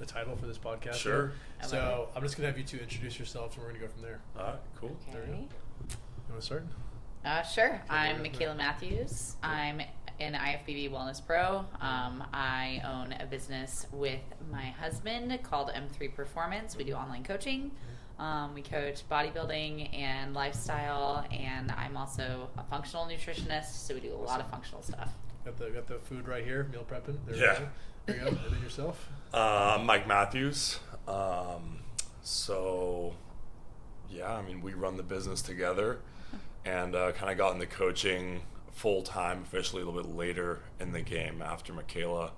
the title for this podcast. Sure. So I'm just gonna have you two introduce yourselves, and we're gonna go from there. All right, cool. Okay. There you go. You want to start? Sure. I'm McKayla and Mathewes. I'm an IFBB Wellness Pro. I own a business with my husband called M3 Performance. We do online coaching. We coach bodybuilding and lifestyle, and I'm also a functional nutritionist, so we do a lot of functional stuff. Got the food right here, meal prepping. There Yeah. we go. There you go. And then yourself? Mike Mathewes. We run the business together and kind of got into coaching full time officially a little bit later in the game after McKayla.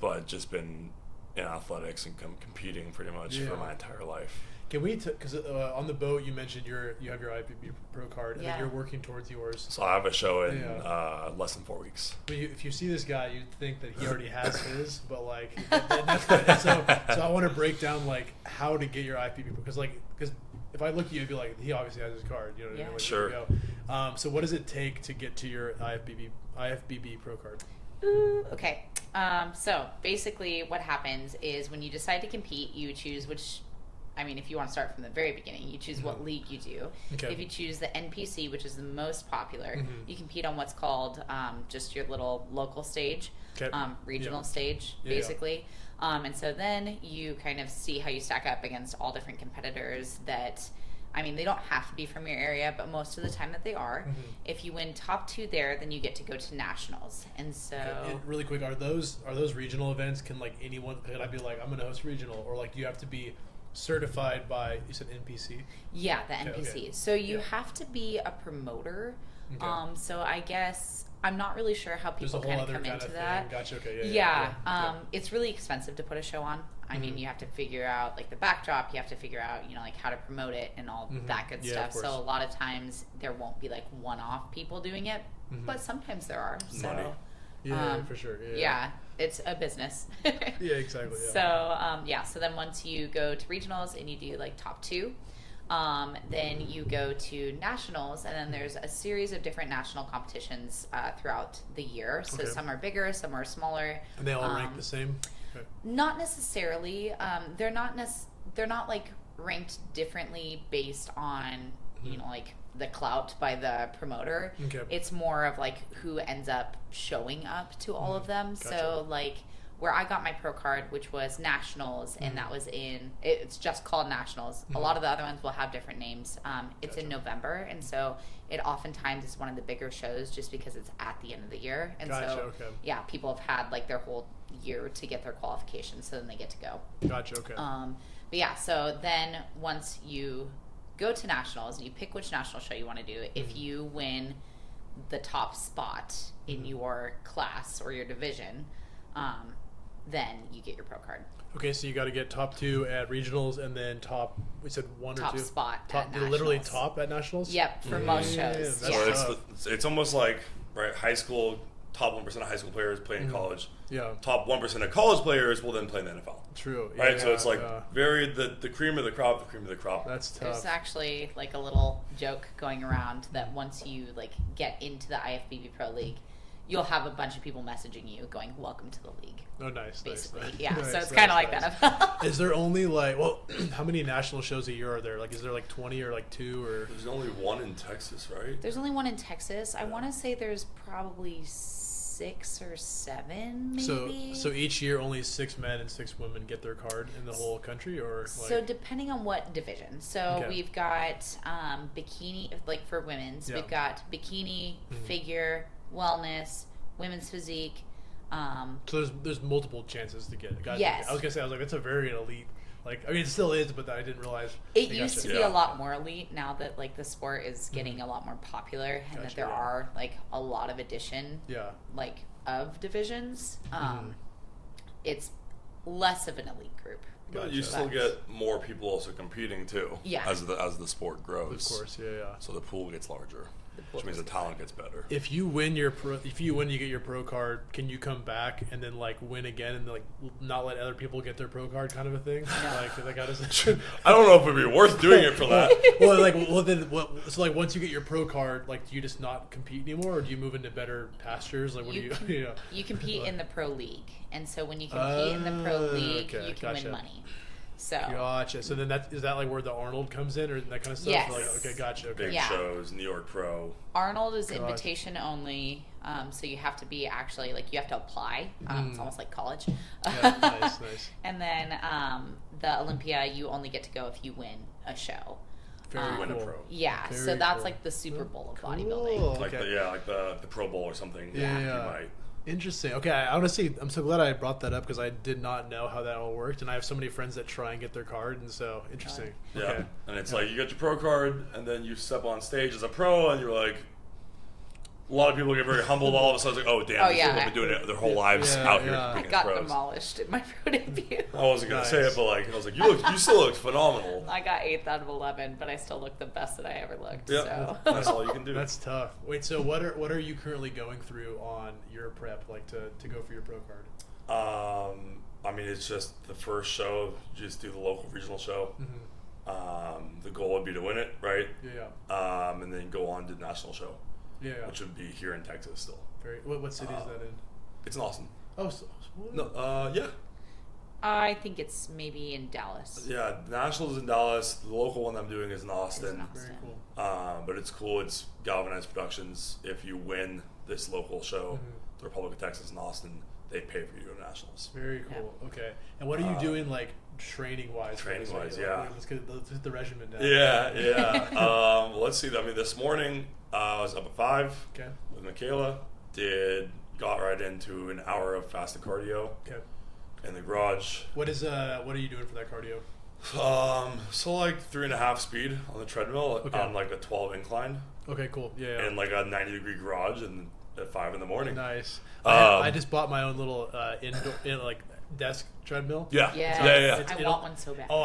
But just been in athletics and competing pretty much for my entire life. Can we, because on the boat you mentioned you have your IFBB Pro card, and then you're working towards yours. So I have a show in less than 4 weeks. But if you see this guy, you'd think that he already has his, but like, and that's good. So I want to break down like how to get your IFBB, because if I look at you, I'd be like, he obviously has his card. You know what I mean? Like, sure. there you go. So what does it take to get to your IFBB Pro card? Ooh, okay. So basically what happens is when you decide to compete, you choose if you want to start from the very beginning, you choose what league you do. Okay. If you choose the NPC, which is the most popular, you compete on what's called just your little local stage, regional stage, basically. And so then you kind of see how you stack up against all different competitors that, they don't have to be from your area, but most of the time that they are. If you win top 2 there, then you get to go to nationals. And so, really quick, are those regional events? Can like anyone? Could I be like, I'm going to host regional, or like do you have to be certified by, you said NPC? Yeah, the NPC. Okay. So you have to be a promoter. Okay. So I guess I'm not really sure how people kind of come into that. Gotcha. Okay. Yeah. It's really expensive to put a show on. You have to figure out like the backdrop. You have to figure out like how to promote it and all that good stuff. So a lot of times there won't be like one-off people doing it, but sometimes there are. So money. Yeah, for sure. Yeah, it's a business. Yeah, exactly. Yeah. So so then once you go to regionals and you do like top 2, then you go to nationals, and then there's a series of different national competitions throughout the year. So some are bigger, some are smaller. And they all rank the same? Okay. Not necessarily. They're not like ranked differently based on like the clout by the promoter. Okay. It's more of like who ends up showing up to all of them. Gotcha. So like where I got my pro card, which was nationals, and that was it's just called nationals. A lot of the other ones will have different names. It's in November, and so it oftentimes is one of the bigger shows just because it's at the end of the year. And people have had like their whole year to get their qualifications, so then they get to go. Gotcha. Okay. So then once you go to nationals and you pick which national show you want to do, if you win the top spot in your class or your division, then you get your pro card. Okay, so you got to get top 2 at regionals, and then we said 1 top or 2? Spot top at nationals. Literally top at nationals? Yep, for most shows. So it's almost like high school, top 1% of high school players play in college. Yeah. Top 1% of college players will then play in the NFL. True. Right? So it's like very the cream of the crop, That's tough. There's actually like a little joke going around that once you like get into the IFBB Pro League, you'll have a bunch of people messaging you going, "Welcome to the league." Oh, nice. Basically. Nice. Yeah. Nice, So it's kind of like that. Is there only how many national shows a year are there? Like, is there like 20 or like 2 or? There's only 1 in Texas, right? There's only 1 in Texas. I want to say there's probably 6 or 7, maybe. So each year only 6 men and 6 women get their card in the whole country, or like? So depending on what division. So we've got bikini, like for women's, we've got bikini, figure, wellness, women's physique. So there's multiple chances to get it. Gotcha. Yes. I was gonna say, that's a very elite. It still is, but I didn't realize. It used to be a lot more elite. Now that like the sport is getting a lot more popular, and that there are like a lot of addition, of divisions, it's less of an elite group. But you still get more people also competing too. Yeah. As the sport grows. Of course, yeah. So the pool gets larger. which means the talent gets better. If you win, you get your pro card. Can you come back and then like win again and like not let other people get their pro card, kind of a thing? Like how does it? I don't know if it'd be worth doing it for that. So like once you get your pro card, like do you just not compete anymore, or do you move into better pastures? Like what you compete in the pro league, and so when you compete in the pro league, you can win money. So gotcha. So then is that like where the Arnold comes in, or that kind of stuff? Yes. Like, okay, gotcha. Okay. Big shows, New York Pro. Arnold is invitation only, so you have to be actually like you have to apply. It's almost like college. Yeah, nice. And then the Olympia, you only get to go if you win a show. Very win cool. a pro. Yeah, Very so that's cool. like the Super Bowl of Cool. bodybuilding. Like the Pro Bowl or something. Yeah. You might. Interesting. Okay, honestly, I'm so glad I brought that up because I did not know how that all worked, and I have so many friends that try and get their card, and so interesting. Yeah, Okay. and it's like you get your pro card, and then you step on stage as a pro, and you're like, a lot of people get very humbled. All of a sudden, it's like, oh damn, these people have been doing it their whole lives out here. I got demolished in my pro debut. I wasn't gonna say it, but like, I was like, you still look phenomenal. I got 8th out of 11, but I still look the best that I ever looked. Yeah, So. that's all you can do. That's tough. Wait, so what are you currently going through on your prep, like to go for your pro card? I mean, it's just the first show. Just do the local regional show. Mm-hmm. The goal would be to win it, right? Yeah. And then go on to the national show. Yeah. Which would be here in Texas still. What city is that in? It's in Austin. Oh, No, yeah. I think it's maybe in Dallas. Yeah, the national is in Dallas. The local one I'm doing is in Austin. It's in Very cool. But it's cool. It's Galvanized Productions. If you win this local show, the Republic of Texas in Austin, they pay for you to go to nationals. Very cool. Yeah. Okay. And what are you doing, like training-wise? Training-wise, Let's get the regimen down. Yeah. Let's see. I mean, this morning I was up at 5 with McKayla. Got right into an hour of fasted cardio. Okay. In the garage. What are you doing for that cardio? So like 3.5 speed on the treadmill on like a 12 incline. Okay, cool. Yeah. In like a 90-degree garage and at 5 in the morning. Nice. I just bought my own little indoor desk treadmill. Yeah. I want one so bad. Oh,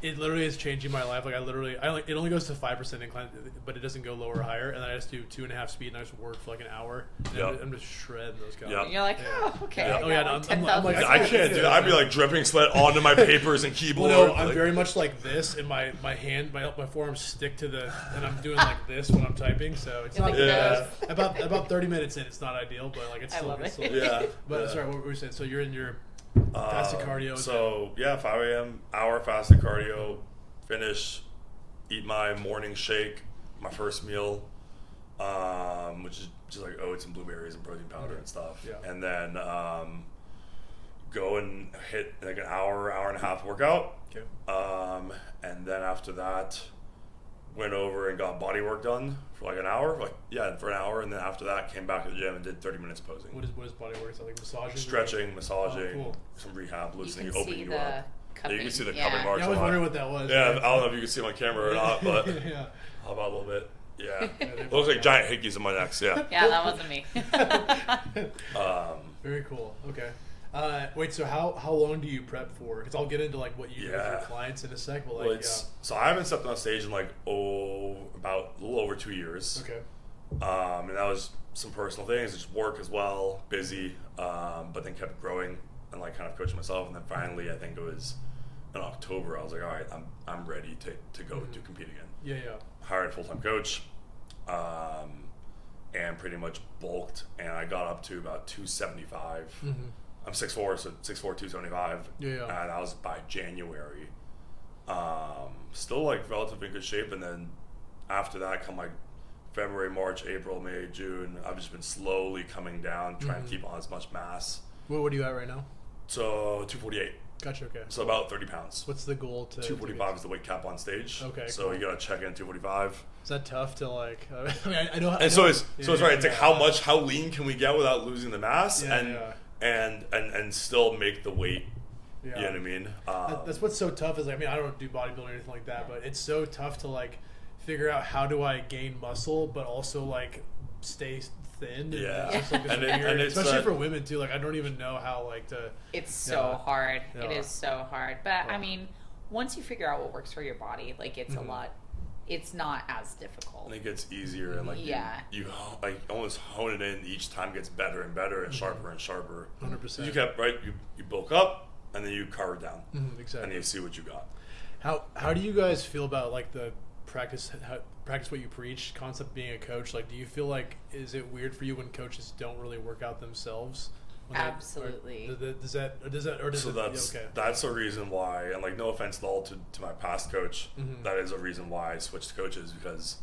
it literally is changing my life. Like it only goes to 5% incline, but it doesn't go lower or higher. And then I just do 2.5 speed, and I just work for like an hour. And I'm just shredding those guys. And you're like, okay. Yeah. I'm like, I can't do that. I'd be like dripping sweat onto my papers and keyboard. Well, no, I'm very much like this, and my hand, my forearms stick to and I'm doing like this when I'm typing. So it's not about 30 minutes in. It's not ideal, but like it's still. I love it. Yeah. But sorry, what were you saying? So you're in your fasted cardio. So 5 a.m. hour fasted cardio, finish, eat my morning shake, my first meal, which is just like oats and blueberries and protein powder and stuff. Yeah. And then go and hit like an hour and a half workout. Okay. And then after that, went over and got body work done for like an hour. For an hour, and then after that came back to the gym and did 30 minutes posing. What is body work? Is that like massaging? Stretching, massaging, cool. Some rehab, loosening, you can opening see you up. Cupping. You can see the cupping marks. Yeah, I was wondering what that was. Yeah, I don't know if you can see my camera or not, but yeah. how about a little bit? Yeah. It looks like giant hickeys in my necks, yeah. Yeah, that wasn't me. Very cool. Okay. Wait, so how long do you prep for? Because I'll get into like what you do with your clients in a sec. But like, so I haven't stepped on stage in like about a little over 2 years. Okay. And that was some personal things, just work as well, busy, but then kept growing and like kind of coaching myself. And then finally, I think it was in October, I was like, all right, I'm ready to go to compete again. Yeah. Hired a full-time coach, and pretty much bulked, and I got up to about 275. I'm 6'4", so 6'4", 275. Yeah. And that was by January. Still like relatively in good shape, and then after that come like February, March, April, May, June, I've just been slowly coming down, trying to keep on as much mass. What are you at right now? So 248. Gotcha. Okay. So about 30 pounds. What's the goal to? 245 is the weight cap on stage. Okay. So cool. you gotta check in 245. Is that tough to like? I mean, I know. And so it's right. It's like how lean can we get without losing the mass, and still make the weight. Yeah. You know what I mean? That's what's so tough is, I mean, I don't do bodybuilding or anything like that, but it's so tough to like figure out how do I gain muscle but also like stay thin. Yeah. It's just, like, and it's especially for women too. Like I don't even know how like to. It's so hard. Yeah. It is so hard. But I mean, once you figure out what works for your body, like it's a lot it's not as difficult. And it gets easier, and like you like almost hone it in. Each time gets better and better and sharper and sharper. 100%. You kept you bulk up and then you carve it down. Exactly. And you see what you got. How do you guys feel about like the practice what you preach concept being a coach? Like, do you feel like, is it weird for you when coaches don't really work out themselves? Absolutely. That's a reason why, and like, no offense at all to my past coach, that is a reason why I switched coaches, because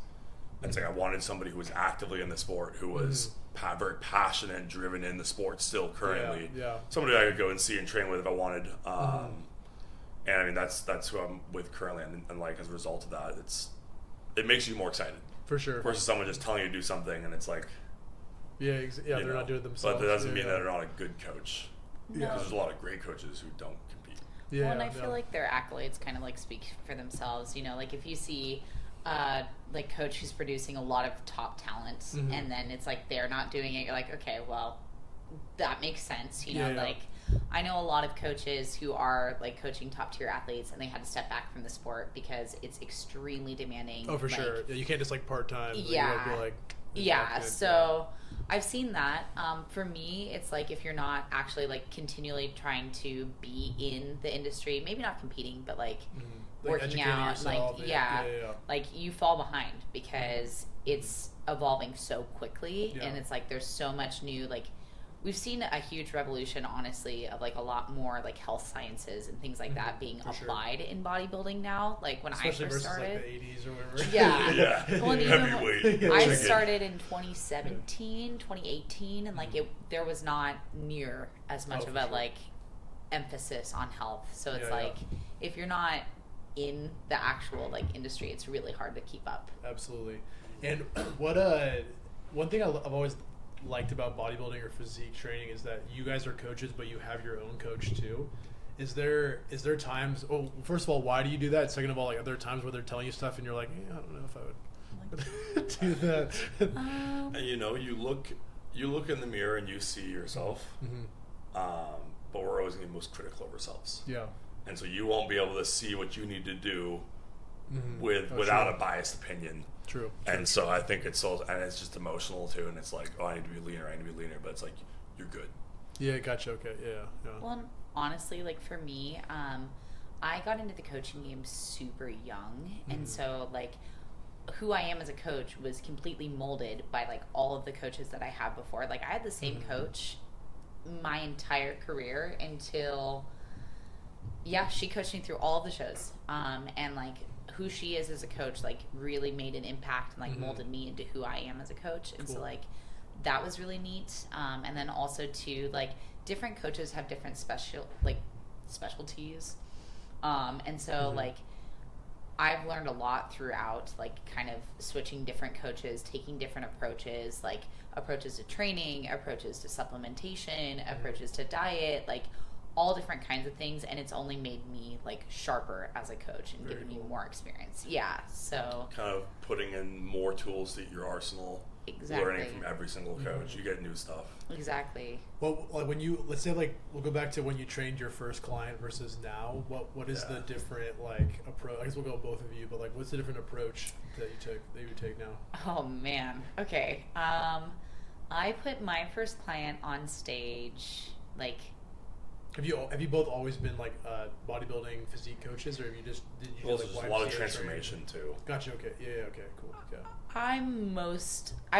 it's like I wanted somebody who was actively in the sport, who was very passionate and driven in the sport still currently. Somebody I could go and see and train with if I wanted. And I mean, that's who I'm with currently, and like, as a result of that, it makes you more excited. For sure. Versus someone just telling you to do something and it's like, they're not doing it themselves. But that doesn't mean that they're not a good coach. No. Because there's a lot of great coaches who don't compete. Well, and I feel like their accolades kind of like speak for themselves. You know, like if you see like coach who's producing a lot of top talent, and then it's like they're not doing it, you're like, okay, well, that makes sense. You know, like I know a lot of coaches who are like coaching top tier athletes, and they had to step back from the sport because it's extremely demanding. Oh, for sure. Yeah, you can't just like part time. So I've seen that. For me, it's like if you're not actually like continually trying to be in the industry, maybe not competing, but like working out, yourself, like you fall behind because it's evolving so quickly, and it's like there's so much new, like we've seen a huge revolution, honestly, of like a lot more like health sciences and things like that being applied in bodybuilding now. Like when especially I first started, like the 80s or whatever. Well, I started in 2017, 2018, and like there was not near as much of a like emphasis on health. So it's if you're not in the actual like industry, it's really hard to keep up. Absolutely. And what one thing I've always liked about bodybuilding or physique training is that you guys are coaches, but you have your own coach too. Is there times, first of all, why do you do that? Second of all, like, are there times where they're telling you stuff and you're like, I don't know if I would do that? And you know, you look in the mirror and you see yourself, but we're always going to be most critical of ourselves. And so you won't be able to see what you need to do without a biased opinion. True. And so I think it's just emotional too, and it's like, I need to be leaner, but it's like, you're good. Yeah, gotcha. Okay, yeah. Well, honestly, like for me, I got into the coaching game super young, and so like who I am as a coach was completely molded by like all of the coaches that I had before. Like I had the same coach my entire career until she coached me through all of the shows, and like who she is as a coach like really made an impact and like molded me into who I am as a coach. And so like that was really neat. And then also too, like different coaches have different specialties. And so like I've learned a lot throughout, like kind of switching different coaches, taking different approaches, like approaches to training, approaches to supplementation, approaches to diet, like all different kinds of things, and it's only made me like sharper as a coach and given me more experience. So kind of putting in more tools to your arsenal. Learning from every single coach, you get new stuff. Exactly. Well, like when you, let's say, like we'll go back to when you trained your first client versus now. What is the different like approach? I guess we'll go both of you, but like what's the different approach that you take now? Oh man. Okay. I put my first client on stage like. Have you both always been like bodybuilding physique coaches, or have you just there's a lot of transformation too. Gotcha. Okay. Yeah. Okay. Cool. Yeah. I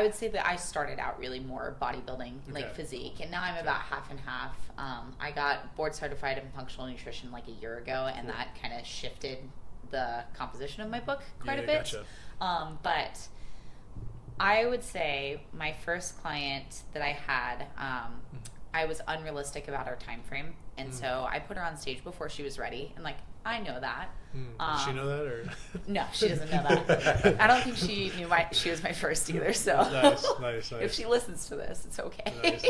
would say that I started out really more bodybuilding, like physique, and now I'm about half and half. I got board certified in functional nutrition like a year ago, and that kind of shifted the composition of my book quite a bit. Gotcha. But I would say my first client that I had, I was unrealistic about our time frame, and so I put her on stage before she was ready, and like I know that. Does she know that, or no? She doesn't know that. I don't think she knew she was my first either. So nice. If she listens to this, it's okay. Nice.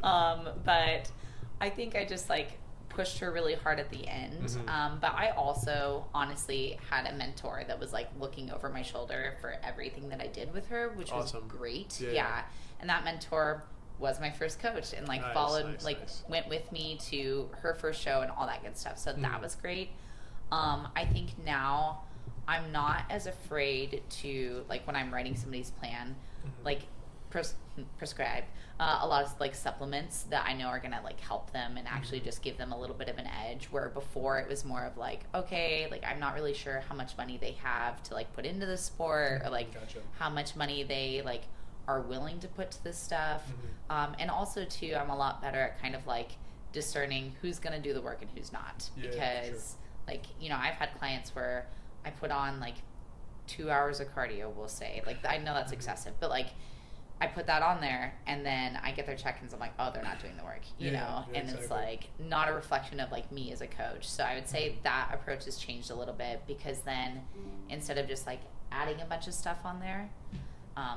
But I think I just like pushed her really hard at the end. But I also honestly had a mentor that was like looking over my shoulder for everything that I did with her, which was great. Yeah. And that mentor was my first coach, and like went with me to her first show and all that good stuff. So that was great. I think now I'm not as afraid to, like, when I'm writing somebody's plan, like, prescribe a lot of like supplements that I know are gonna like help them and actually just give them a little bit of an edge, where before it was more of like, okay, like I'm not really sure how much money they have to like put into the sport, or like how much money they like are willing to put to this stuff. And also too, I'm a lot better at kind of like discerning who's gonna do the work and who's not, because like, you know, I've had clients where I put on like 2 hours of cardio, we'll say, like I know that's excessive, but like I put that on there, and then I get their check-ins. I'm like, oh, they're not doing the work, you know? And exactly. It's like not a reflection of like me as a coach. So I would say that approach has changed a little bit, because then instead of just like adding a bunch of stuff on there,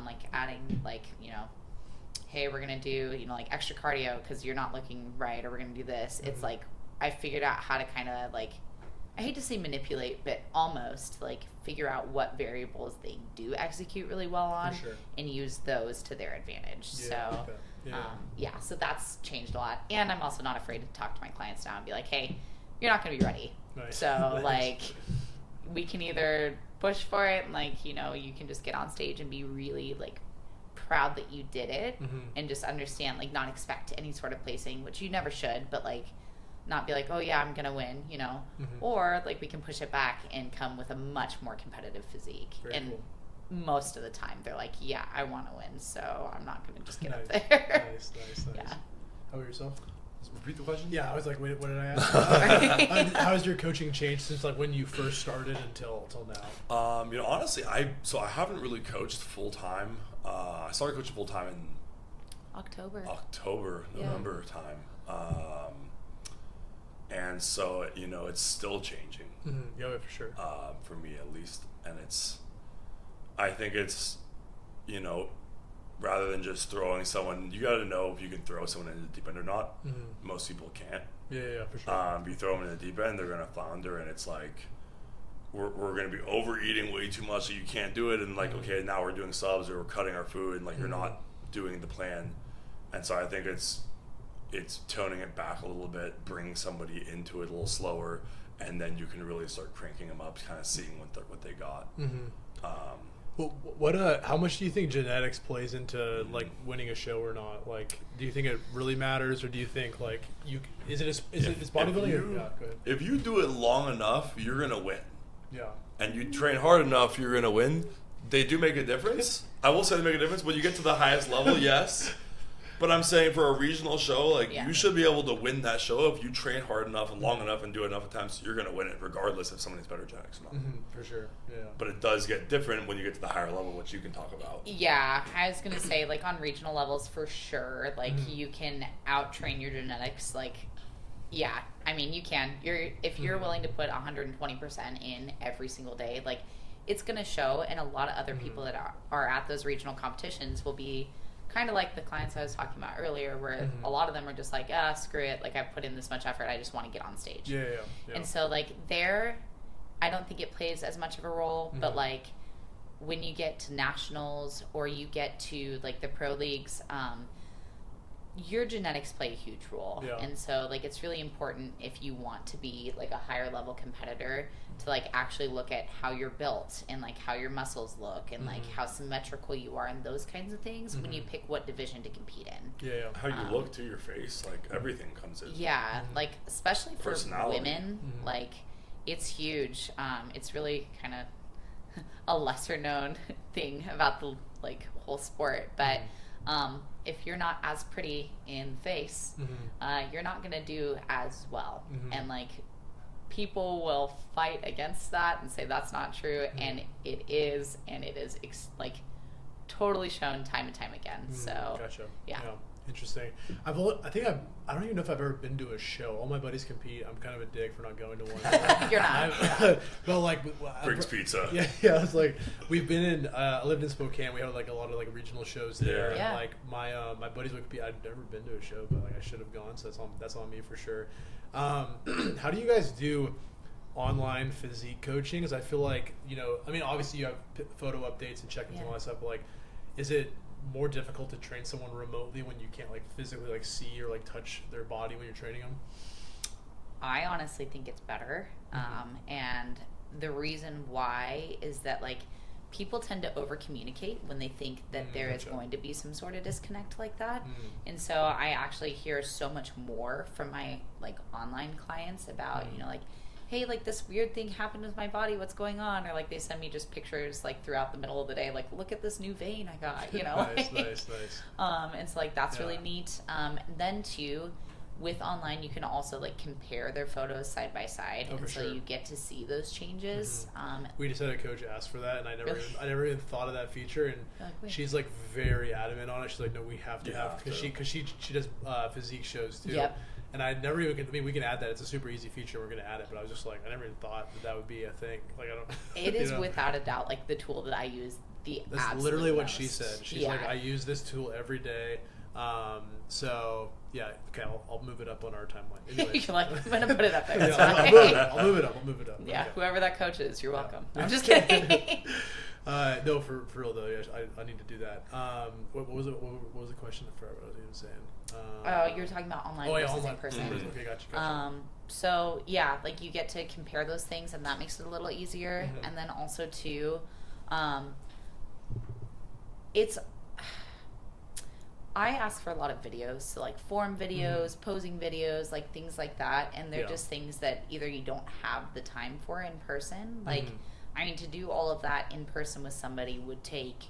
like adding like, you know, hey, we're going to do, you know, like extra cardio because you're not looking right, or we're going to do this. It's like I figured out how to kind of like, I hate to say manipulate, but almost like figure out what variables they do execute really well on and use those to their advantage. So so that's changed a lot. And I'm also not afraid to talk to my clients now and be like, hey, you're not going to be ready. So like we can either push for it and like, you know, you can just get on stage and be really like proud that you did it and just understand, like not expect any sort of placing, which you never should, but like not be like, oh yeah, I'm gonna win, you know, or like we can push it back and come with a much more competitive physique. Very and cool. Most of the time they're like, yeah, I want to win, so I'm not gonna just get up there. Nice. Yeah. How about yourself? Repeat the question. Yeah, I was like, wait, what did I ask? How has your coaching changed since like when you first started until now? You know, honestly, I haven't really coached full time. I started coaching full time in November time. And so, you know, it's still changing. Yeah, for sure. For me, at least. And I think it's, you know, rather than just throwing someone, you got to know if you can throw someone in the deep end or not. Most people can't. Yeah, for sure. If you throw them in the deep end, they're going to flounder, and it's like, we're going to be overeating way too much, so you can't do it. And like, okay, now we're doing subs, or we're cutting our food, and like, you're not doing the plan. And so I think it's toning it back a little bit, bringing somebody into it a little slower, and then you can really start cranking them up, kind of seeing what they got. Well, how much do you think genetics plays into like winning a show or not? Like, do you think it really matters, or do you think like is it bodybuilding? Go ahead. If you do it long enough, you're gonna win. Yeah. And you train hard enough, you're gonna win. They do make a difference. I will say they make a difference. When you get to the highest level, yes. But I'm saying for a regional show, like you should be able to win that show if you train hard enough and long enough and do it enough times. You're going to win it regardless if somebody's better genetics or not. For sure, yeah. But it does get different when you get to the higher level, which you can talk about. Yeah, I was going to say, like on regional levels for sure, like you can out-train your genetics. Like, yeah, I mean, you can. If you're willing to put 120% in every single day, like it's going to show. And a lot of other people that are at those regional competitions will be kind of like the clients I was talking about earlier, where a lot of them are just like, screw it, like I've put in this much effort, I just want to get on stage. Yeah. And so like there, I don't think it plays as much of a role, but like when you get to nationals or you get to like the pro leagues, your genetics play a huge role. And so like it's really important if you want to be like a higher level competitor to like actually look at how you're built and like how your muscles look and like how symmetrical you are and those kinds of things when you pick what division to compete in. How you look to your face, like everything comes in. Like especially for women, like it's huge. It's really kind of a lesser known thing about the like whole sport, but if you're not as pretty in the face, you're not going to do as well. And like people will fight against that and say that's not true, and it is like totally shown time and time again. So gotcha. Yeah. Interesting. I don't even know if I've ever been to a show. All my buddies compete. I'm kind of a dick for not going to one. You're not. But like, Briggs Pizza. Yeah. It's like we've been in. I lived in Spokane. We had like a lot of like regional shows there. Yeah. And, like my buddies would compete. I'd never been to a show, but like I should have gone. So that's on me for sure. How do you guys do online physique coaching? Because I feel like, you know, I mean, obviously you have photo updates and check-ins and all that stuff, but like, is it more difficult to train someone remotely when you can't like physically like see or like touch their body when you're training them? I honestly think it's better. And the reason why is that like people tend to over communicate when they think that there is going to be some sort of disconnect like that. And so I actually hear so much more from my like online clients about, you know, like, hey, like this weird thing happened with my body, what's going on? Or like they send me just pictures like throughout the middle of the day, like, look at this new vein I got, you know. nice. And so like that's really neat. Then too, with online you can also like compare their photos side by side, and so you get to see those changes. We just had a coach ask for that, and I never even thought of that feature, and she's like very adamant on it. She's like, no, we have to have, because she does physique shows too. And I never even, I mean, we can add that. It's a super easy feature. We're going to add it. But I was just like, I never even thought that would be a thing. Like, I don't. It is without a doubt like the tool that I use That's literally what she said. She's like, I use this tool every day. So yeah, okay, I'll move it up on our timeline. Anyways. You're like, I'm going to put it up there. I'll move it up. Yeah, okay. Whoever that coach is, you're welcome. I'm just kidding. No, for real though, I need to do that. What was it? What was the question? I forgot what I was even saying. You're talking about online versus in person. Okay, gotcha. So yeah, like you get to compare those things, and that makes it a little easier. And then also too, I ask for a lot of videos, so like form videos, posing videos, like things like that, and they're just things that either you don't have the time for in person, like. I mean, to do all of that in person with somebody would take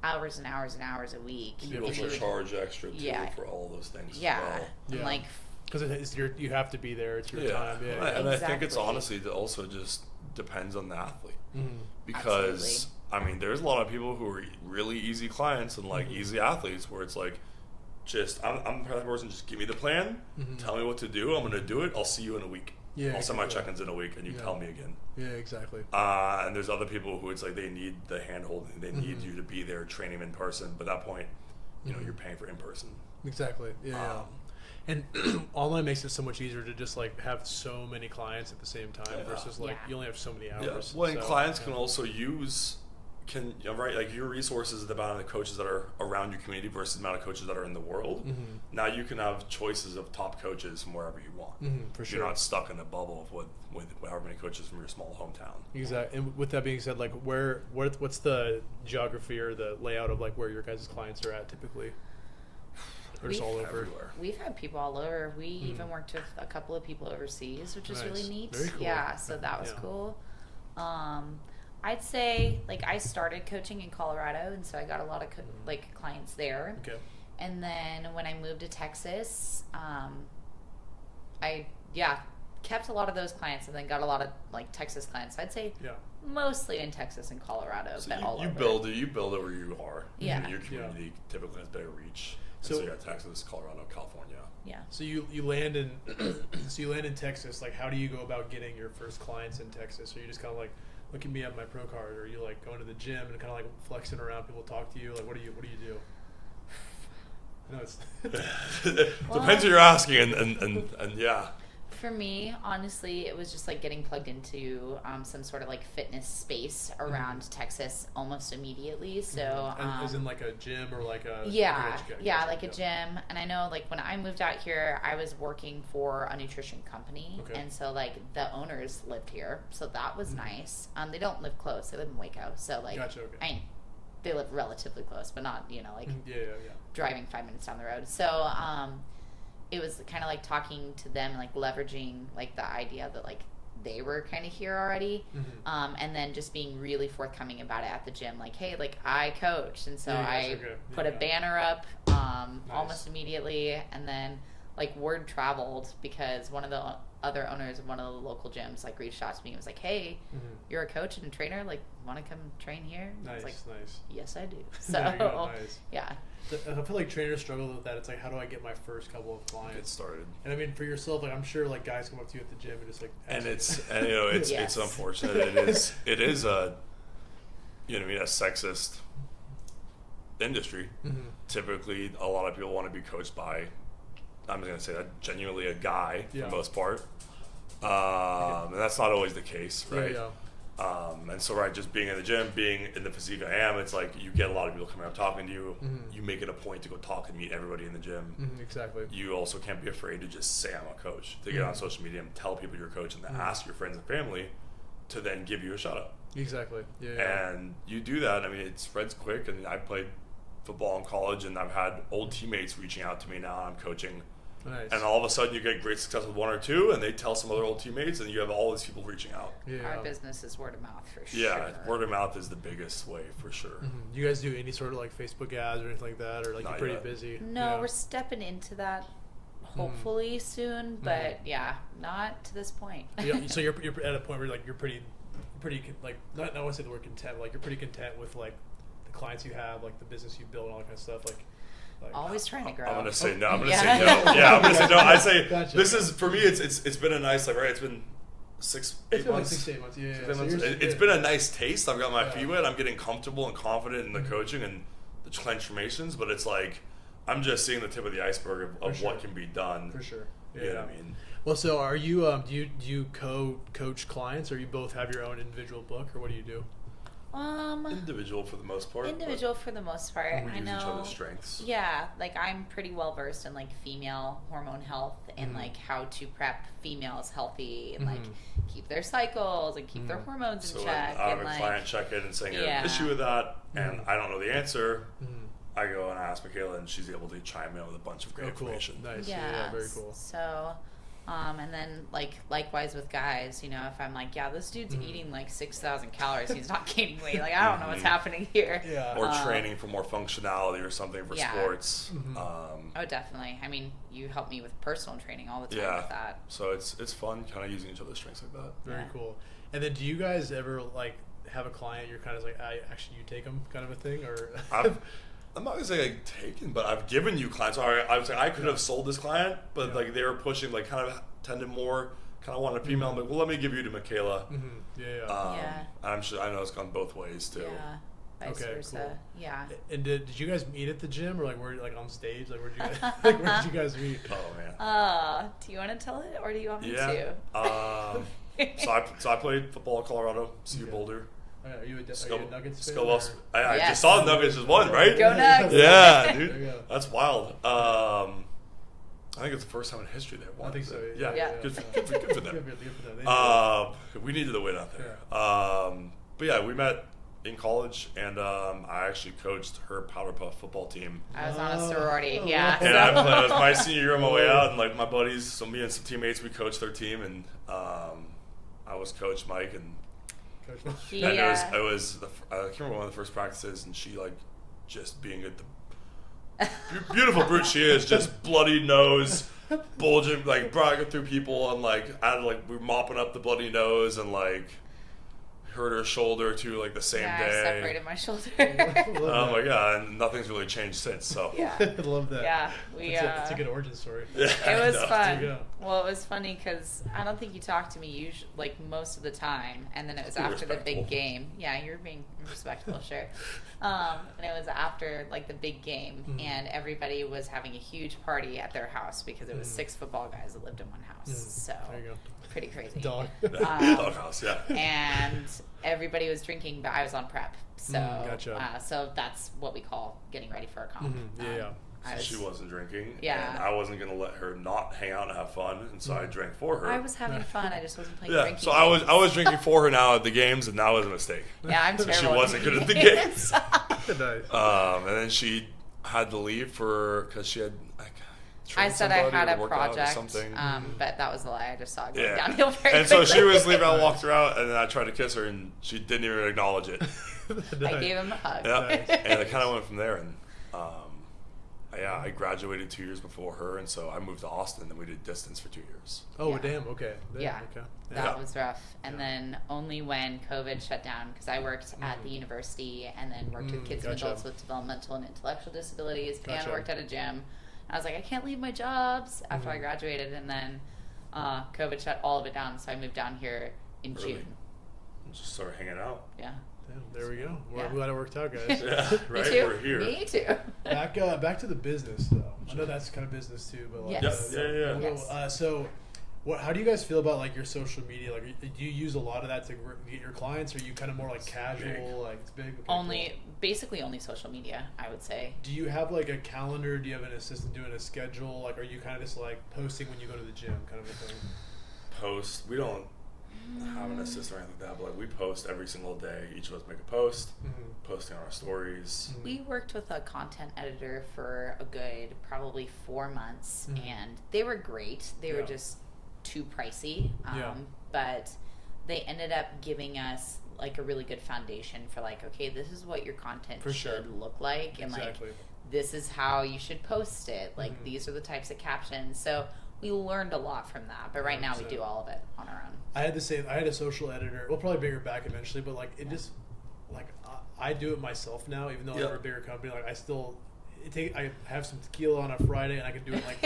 hours and hours and hours a week. You also charge extra too for all those things. As well. And like, because you have to be there. It's your time. Yeah, and I think it's honestly it also just depends on the athlete, because I mean, there's a lot of people who are really easy clients and like easy athletes where it's like, just I'm the person. Just give me the plan, tell me what to do. I'm going to do it. I'll see you in a week. Yeah, I'll send my check-ins in a week, and you tell me again. Yeah, exactly. And there's other people who it's like they need the hand-holding. They need you to be there, training in person. But at that point, you know, you're paying for in person. Exactly. Yeah. And online makes it so much easier to just like have so many clients at the same time versus like you only have so many hours. Yeah. Well, and clients can also use like your resources, the amount of coaches that are around your community versus the amount of coaches that are in the world. Now you can have choices of top coaches from wherever you want. For sure. You're not stuck in a bubble with however many coaches from your small hometown. Exactly. And with that being said, like what's the geography or the layout of like where your guys' clients are at typically? Or just all over? Everywhere. We've had people all over. We even worked with a couple of people overseas, which is really neat. Very cool. Yeah, so that was cool. I'd say like I started coaching in Colorado, and so I got a lot of like clients there. Okay. And then when I moved to Texas, I kept a lot of those clients, and then got a lot of like Texas clients. So I'd say mostly in Texas and Colorado, so but all over. You build it where you are. Yeah. Your community typically has better reach. So you got Texas, Colorado, California. Yeah. So you land in Texas. Like, how do you go about getting your first clients in Texas? Are you just kind of like, look at me at my pro card, or are you like going to the gym and kind of like flexing around? People talk to you. Like, what do you do? I know it's depends who you're asking, and yeah. For me, honestly, it was just like getting plugged into some sort of like fitness space around Texas almost immediately. So, as in like a gym or like a like a gym. And I know like when I moved out here, I was working for a nutrition company, and so like the owners lived here, so that was nice. They don't live close; they live in Waco, so like they live relatively close, but not like driving 5 minutes down the road. So. It was kind of like talking to them, like leveraging like the idea that like they were kind of here already, and then just being really forthcoming about it at the gym, like, hey, like I coach, and so I put a banner up almost immediately, and then like word traveled because one of the other owners of one of the local gyms like reached out to me and was like, hey, you're a coach and a trainer, like want to come train here? And I was like, yes I do. So yeah. I feel like trainers struggle with that. It's like, how do I get my first couple of clients? Get started. And I mean, for yourself, like I'm sure like guys come up to you at the gym and just like. It's unfortunate. It is a a sexist industry. Typically, a lot of people want to be coached by, I'm going to say that, genuinely a guy for the most part. And that's not always the case, right? And so, just being in the gym, being in the physique I am, it's like you get a lot of people coming up talking to you. You make it a point to go talk and meet everybody in the gym. Exactly. You also can't be afraid to just say I'm a coach. To get on social media and tell people you're a coach and to ask your friends and family, to then give you a shout out. Exactly. Yeah. And you do that. I mean, it spreads quick. And I played football in college, and I've had old teammates reaching out to me now. I'm coaching. Nice. And all of a sudden, you get great success with one or two, and they tell some other old teammates, and you have all these people reaching out. Yeah. Our business is word of mouth for sure. Yeah, word of mouth is the biggest way for sure. Mm-hmm. You guys do any sort of like Facebook ads or anything like that, or like Not you're pretty yet. busy? No, we're stepping into that hopefully soon, but yeah, not to this point. Yeah, so you're at a point where like you're pretty like not I want to say the word content, but like you're pretty content with like the clients you have, like the business you build, and all that kind of stuff. Like always trying to grow. I'm gonna say no. I'm gonna Yeah. say no. Yeah, I'm gonna say no. I say Gotcha. this is for me. It's been a nice It's been 6-8 it's been like months. 6 to 8 months. Yeah. 6 So months. you're- It's been a nice taste. I've got my Yeah. feet wet. I'm getting comfortable and confident in the coaching and the transformations. But it's like I'm just seeing the tip of the iceberg of For what sure. can be done. For sure. Yeah. You know what I mean? Well, so are you? Do you coach clients, or you both have your own individual book, or what do you do? Individual for the most part. Individual for the most part. We I use know. each other's strengths. Yeah, like I'm pretty well versed in like female hormone health and like how to prep females healthy and like keep their cycles and keep their hormones in So when check. I have and a like, client check in and saying you have Yeah. an issue with that, and I don't know the answer, Mm-hmm. I go and ask McKayla, and she's able to chime in with a bunch of great Oh, cool. information. Nice. yeah, Yeah, very cool. So, and then like likewise with guys, you know, if I'm like, yeah, this dude's eating like 6,000 calories, he's not gaining weight. Like I don't know what's happening here. Yeah. Or training for more functionality or something for Yeah. sports. Oh, definitely. I mean, you help me with personal training all the time Yeah. with that. So it's fun kind of using each other's strengths like that. Very Yeah. cool. And then, do you guys ever like have a client you're kind of like, you take them kind of a thing, or? I'm not gonna say like taken, but I've given you clients. I was like, I could have sold this client, but like they were pushing, like kind of tended more, kind of wanted a female. I'm like, well, let me give you to McKayla. Yeah. Yeah. I'm sure I know it's gone both ways too. Yeah. Vice Okay, versa. cool. Yeah. And did you guys meet at the gym, or like were you like on stage? Like where'd you guys like where did you guys meet? Oh man. Do you want to tell it or do you want me Yeah. to? So I played football at Colorado, CU Okay. Boulder. Are you a Nuggets fan? Skillos. I Yes. just saw the Nuggets just won, right? Go Nugs. Yeah, There you dude. go. That's wild. I think it's the first time in history they've won. I think so. Yeah. Yeah. Good for them. Good for them. They We needed the win out there. But yeah, we met in college, and I actually coached her powder puff football team. I was on a sorority. Yeah. And it was my senior year on my way out, and like my buddies, so me and some teammates, we coached their team, and I was Coach Mike, and He, and it was I can't remember one of the first practices, and she like just being the beautiful brute she is, just bloody nose, bulging, like brought it through people, and like we were mopping up the bloody nose, and like hurt her shoulder too, like the same I day. separated my shoulder. Oh my god, and nothing's really changed since. So Yeah. I love that. Yeah. It's a good origin story. Yeah, It was I know. fun. There you go. Well, it was funny because I don't think you talked to me usually, like most of the time, and then it was Be after the respectful. big game. Yeah, you're being respectful, sure. And it was after like the big game, and everybody was having a huge party at their house because it was 6 football guys that lived in one house. So There you go. pretty crazy. Dog. Doghouse, yeah. And everybody was drinking, but I was on prep. So, Gotcha. So that's what we call getting ready for a comp. Yeah. I was, She wasn't drinking, Yeah. and I wasn't gonna let her not hang out and have fun, and so I drank for her. I was having fun. I just wasn't playing yeah, drinking so I games. was drinking for her now at the games, and that was a mistake. Yeah, I'm terrible. She at wasn't good at the drinking games. Nice. And then she had to leave because she had like. I trained said I somebody had or a worked out or project, something. but that was a lie. I just saw it going Yeah. downhill very And so quickly. she was leaving. I walked her out, and then I tried to kiss her, and she didn't even acknowledge it. I gave him a hug. Yeah, and it kind of went from there. And yeah, I graduated 2 years before her, and so I moved to Austin, and we did distance for 2 years. Oh Yeah. damn. Okay. Damn, Yeah. Okay. That Yeah. was rough. And then only when COVID shut down, because I worked at the university and then worked with kids and Gotcha. adults with developmental and intellectual disabilities and Gotcha. worked at a gym. I was like, I can't leave my jobs after I graduated. And then COVID shut all of it down. So I moved down here in Early. June. Just started hanging out. Yeah. Damn, there we go. Yeah. I'm glad it worked out, guys. Yeah, right. Me too. We're here. Me too. Back to the business though. I know that's kind of business too, but like, Yes. Yeah. Yes. So, how do you guys feel about like your social media? Like, do you use a lot of that to get your clients, or are you kind of more like casual? big. Like it's big. Okay, cool. Basically only social media, I would say. Do you have like a calendar? Do you have an assistant doing a schedule? Like, are you kind of just like posting when you go to the gym, kind of a thing? Post. We don't. have an assistant or anything like that, but like we post every single day. Each of us make a post, posting on our stories. We worked with a content editor for a good probably 4 months, and they were great. They were just too pricey, but they ended up giving us like a really good foundation for like, okay, this is what your content should look like, and like this is how you should post it. Like these are the types of captions. So we learned a lot from that, but right now we do all of it on our own. I had a social editor. We'll probably bring her back eventually, but like it just like I do it myself now, even though I'm a bigger company. Like I have some tequila on a Friday, and I can do it like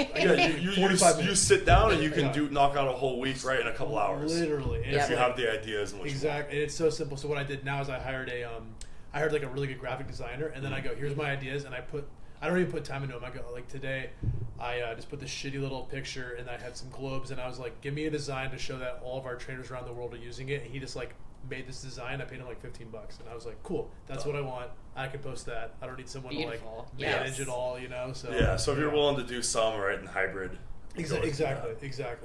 you 45 minutes. You sit down and you can knock out a whole week right in a couple hours. Literally, if you have the ideas and what exactly. And it's so simple. So what I did now is I hired like a really good graphic designer, and then I go, here's my ideas, and I don't even put time into them. I go, like today, I just put this shitty little picture, and I had some globes, and I was like, give me a design to show that all of our trainers around the world are using it. And he just like made this design. I paid him like $15, and I was like, cool, that's what I want. I can post that. I don't need someone to like manage it all, you know. So so if you're willing to do some in hybrid. Exactly.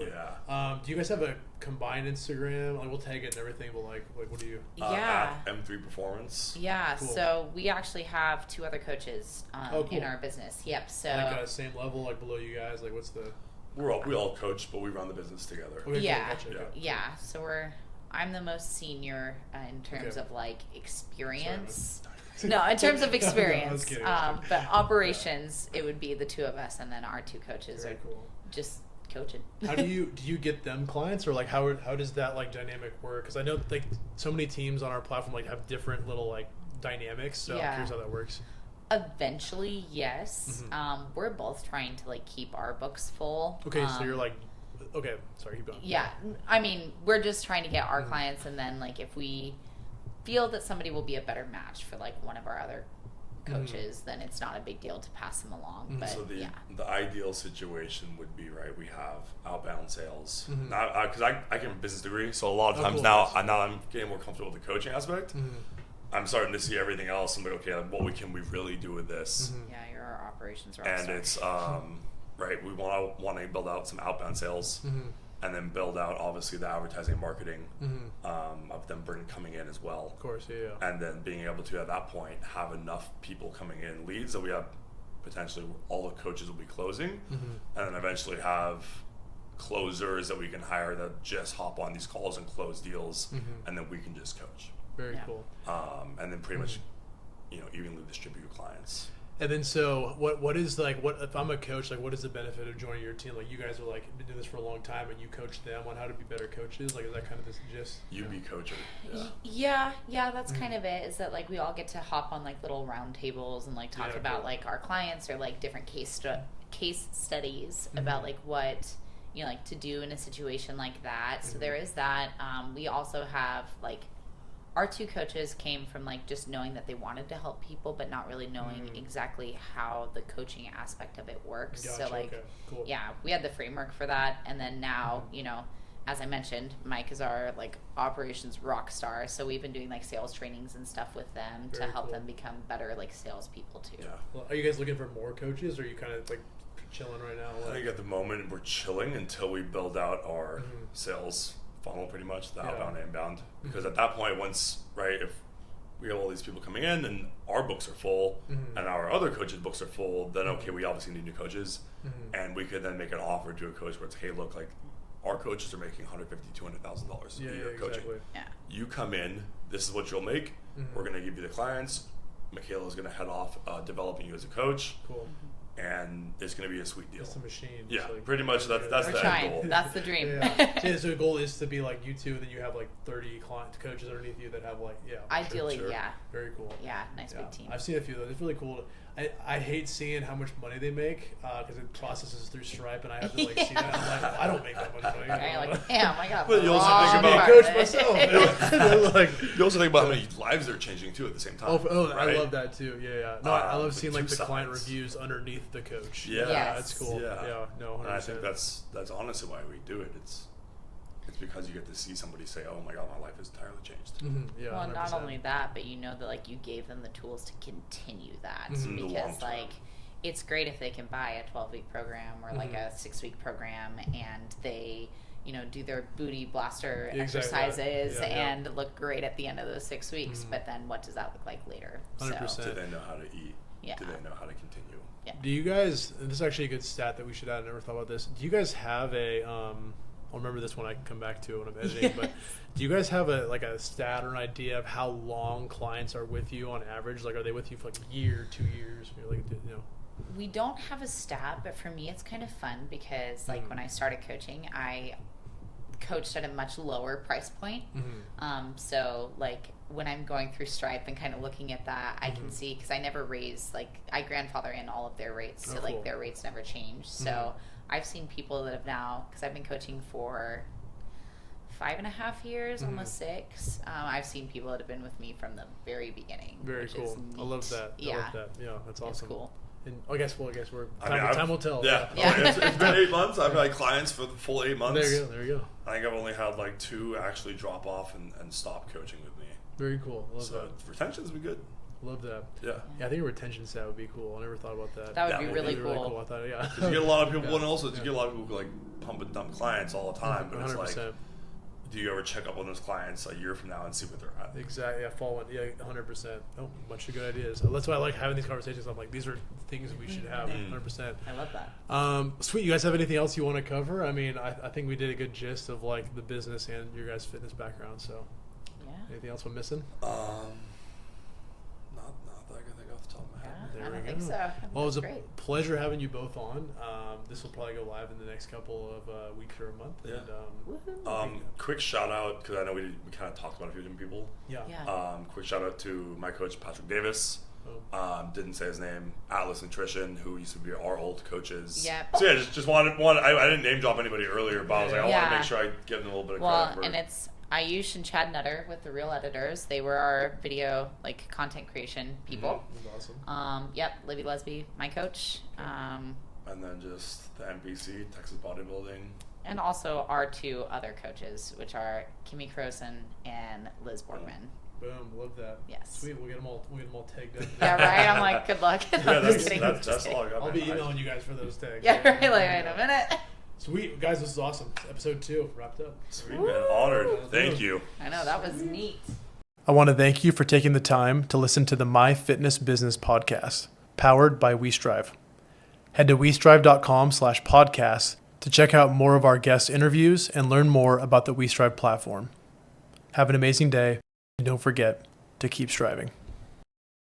Yeah. Do you guys have a combined Instagram? Like we'll tag it and everything, but like what do you? At M3 Performance. Yeah. Cool. So we actually have 2 other coaches in our business. Yep. So like same level, like below you guys. Like what's the? We all coach, but we run the business together. Okay, yeah. So I'm the most senior in terms of like experience. Sorry, no, in terms of experience. No, but operations, it would be the 2 of us, and then our 2 coaches are just coaching. How do you get them clients, or like how does that like dynamic work? Because I know like so many teams on our platform like have different little like dynamics. So I'm curious how that works. Eventually, yes. We're both trying to like keep our books full. Okay, so you're like. Okay, sorry, keep going. Yeah, I mean, we're just trying to get our clients, and then like if we feel that somebody will be a better match for like one of our other coaches, then it's not a big deal to pass them along. But so the ideal situation would be we have outbound sales. Because I came from a business degree, so a lot of times now I'm getting more comfortable with the coaching aspect. I'm starting to see everything else. I'm like, okay, what can we really do with this? Yeah, you're our operations rockstar. And it's we want to build out some outbound sales, and then build out obviously the advertising and marketing of them coming in as well. Of course, yeah. And then being able to at that point have enough people coming in, leads that we have potentially all the coaches will be closing, and then eventually have closers that we can hire that just hop on these calls and close deals, and then we can just coach. Very cool. And then pretty much evenly distribute your clients. And then so what is like if I'm a coach, like what is the benefit of joining your team? Like you guys are like been doing this for a long time, and you coach them on how to be better coaches. Like is that kind of the gist? You be coaching. Yeah, that's kind of it. Is that like we all get to hop on like little round tables and like talk about like our clients or like different case studies about like what like to do in a situation like that. So there is that. We also have like. Our 2 coaches came from like just knowing that they wanted to help people, but not really knowing exactly how the coaching aspect of it works. Gotcha, so like, okay, cool. We had the framework for that, and then now, as I mentioned, Mike is our like operations rock star. So we've been doing like sales trainings and stuff with them to help them become better like salespeople too. Yeah. Well, are you guys looking for more coaches, or are you kind of like chilling right now? I think at the moment we're chilling until we build out our sales funnel, pretty much the outbound and inbound, because at that point, once if we have all these people coming in and our books are full and our other coaches' books are full, then okay, we obviously need new coaches, and we could then make an offer to a coach where it's, hey, look, like our coaches are making $150,000-$200,000 a year coaching. You come in, this is what you'll make. We're going to give you the clients. McKayla is going to head off developing you as a coach. Cool. And it's going to be a sweet deal. It's a machine. Yeah, like, pretty much that's the end goal. That's the dream. So the goal is to be like you 2, and then you have like 30 coaches underneath you that have like ideally, very cool. Yeah, nice big team. I've seen a few of those. It's really cool. I hate seeing how much money they make because it processes through Stripe, and I have to like see that. I'm like, I don't make that much money. You're like, damn, I got. But you also think about coach myself. You also think about how many lives they're changing too at the same time. I love that too. Yeah. No, I love seeing like the client reviews underneath the coach. Yeah, that's cool. Yeah, no, 100%. And I think that's honestly why we do it. It's because you get to see somebody say, "Oh my God, my life has entirely changed." Yeah, well, 100%. not only that, but that like you gave them the tools to continue that because like it's great if they can buy a 12-week program or like a 6-week program and they do their booty blaster Exactly. exercises Yeah. and look great at the end of those 6 weeks. But then what does that look like later? 100%. So, Do they know how to eat? Yeah. Do they know how to continue? yeah. Do you guys, and this is actually a good stat that we should add, I never thought about this. Do you guys have I'll remember this when I come back to it when I'm editing, but do you guys have a stat or an idea of how long clients are with you on average? Like, are they with you for like a year, 2 years? We don't have a stat, but for me it's kind of fun because when I started coaching, I coached at a much lower price point. So when I'm going through Stripe and kind of looking at that, I can see, because I never raised, I grandfather in all of their rates, so cool. their rates never change. So I've seen people that have now, because I've been coaching for 5.5 years, almost 6. I've seen people that have been with me from the very beginning. Very which cool. is I love that. Yeah. I love that. Yeah, that's awesome. It's cool. And I guess we're I mean, time will tell. Yeah. Yeah. It's been 8 months. I've had clients for the full 8 months. There you go. I think I've only had 2 actually drop off and stop coaching with me. Very cool. I love So that. retention's been good. Love that. Yeah. Yeah, I think a retention stat would be cool. I never thought about that. That would Yeah, be really That'd cool. I thought, yeah. 'Cause you get a lot of people, Yeah. and also you get a lot of people who pump and dump clients all the time. But it's 100%. do you ever check up on those clients a year from now and see what they're at? Exactly. Yeah, fall one. Yeah, 100%. Oh, bunch of good ideas. That's why I like having these conversations. I'm like, these are things we should have. 100%. I love that. Sweet. You guys have anything else you want to cover? I mean, I think we did a good gist of the business and your guys' fitness background. So, Yeah. anything else we're missing? Not that I can think off the top of my head. There I we don't go. think so. I think Well, it was a that's great. pleasure having you both on. This will probably go live in the next couple of weeks or a month. Yeah. And, Woohoo. Quick shout out, because I know we kind of talked about a few different people. yeah. Yeah. Quick shout out to my coach Patrick Davis. Didn't say his name. Atlas Nutrition, who used to be our old coaches. Yep. So yeah, just wanted. I didn't name drop anybody earlier, but I was like, I want to Yeah. make sure I give them a little bit of Well, credit. and it's Ayush and Chad Nutter with the Real Editors. They were our video content creation people. That was awesome. Yep, Libby Lesby, my coach. And then just the NPC, Texas Bodybuilding. And also our 2 other coaches, which are Kimmy Croson and Liz Borgman. Boom. Love that. Yes. Sweet. We'll get them all tagged up. Yeah, right? I'm like, good luck. Yeah, Just kidding. that's all I got. I'll man. be emailing you guys for those tags. Yeah, right. Wait a minute. Sweet. Guys, this is awesome. Episode 2 wrapped up. Sweet, man. Honored. Thank you. I know, that was neat. I want to thank you for taking the time to listen to the My Fitness Business podcast, powered by WeStrive. Head to westrive.com/podcast to check out more of our guest interviews and learn more about the WeStrive platform. Have an amazing day, and don't forget to keep striving.